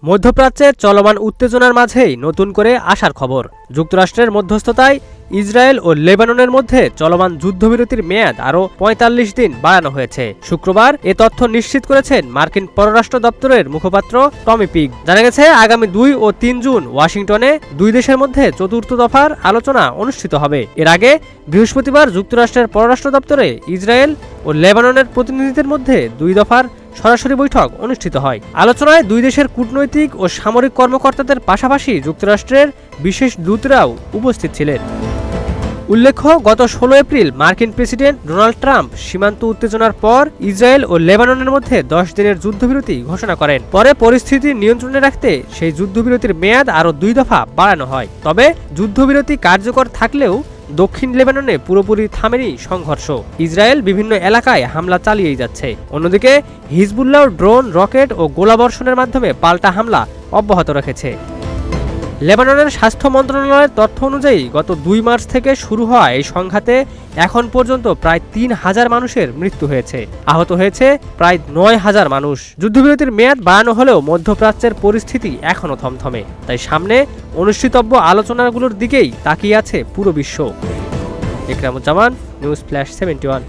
মধ্যপ্রাচ্যে চলমান উত্তেজনার মাঝেই নতুন করে আসার খবর। যুক্তরাষ্ট্রের মধ্যস্থতায় ইসরায়েল ও লেবাননের মধ্যে চলমান যুদ্ধবিরতির মেয়াদ আরও ৪৫ দিন বাড়ানো হয়েছে। শুক্রবার এ তথ্য নিশ্চিত করেছেন মার্কিন পররাষ্ট্র দপ্তরের মুখপাত্র টমি পিগ। জানা গেছে, আগামী ২ ও ৩ জুন ওয়াশিংটনে দুই দেশের মধ্যে চতুর্থ দফার আলোচনা অনুষ্ঠিত হবে। এর আগে বৃহস্পতিবার যুক্তরাষ্ট্রের পররাষ্ট্র দপ্তরে ইসরায়েল ও লেবাননের প্রতিনিধিদের মধ্যে দুই দফার সরাসরি বৈঠক অনুষ্ঠিত হয়। আলোচনায় দুই দেশের কূটনৈতিক ও সামরিক কর্মকর্তাদের পাশাপাশি যুক্তরাষ্ট্রের বিশেষ দূতরাও উপস্থিত ছিলেন। উল্লেখ্য, গত ১৬ এপ্রিল মার্কিন প্রেসিডেন্ট ডোনাল্ড ট্রাম্প সীমান্ত উত্তেজনার পর ইসরায়েল ও লেবাননের মধ্যে ১০ দিনের যুদ্ধবিরতি ঘোষণা করেন। পরে পরিস্থিতি নিয়ন্ত্রণে রাখতে সেই যুদ্ধবিরতির মেয়াদ আরও ২ দফা বাড়ানো হয়। তবে যুদ্ধবিরতি কার্যকর থাকলেও দক্ষিণ লেবাননে পুরোপুরি থামেনি সংঘর্ষ। ইসরায়েল বিভিন্ন এলাকায় হামলা চালিয়েই যাচ্ছে। অন্যদিকে হিজবুল্লাহ ড্রোন, রকেট ও গোলাবর্ষণের মাধ্যমে পাল্টা হামলা অব্যাহত রেখেছে। লেবাননের স্বাস্থ্য মন্ত্রণালয়ের তথ্য অনুযায়ী গত ২ মার্চ থেকে শুরু হওয়া এই সংঘাতে এখন পর্যন্ত প্রায় ৩,০০০ মানুষের মৃত্যু হয়েছে। আহত হয়েছে প্রায় ৯,০০০ মানুষ। যুদ্ধবিরতির মেয়াদ বাড়ানো হলেও মধ্যপ্রাচ্যের পরিস্থিতি এখনও থমথমে। তাই সামনে অনুষ্ঠিতব্য আলোচনাগুলোর দিকেই তাকিয়ে আছে পুরো বিশ্ব। Ikramuzzaman, news flash 71।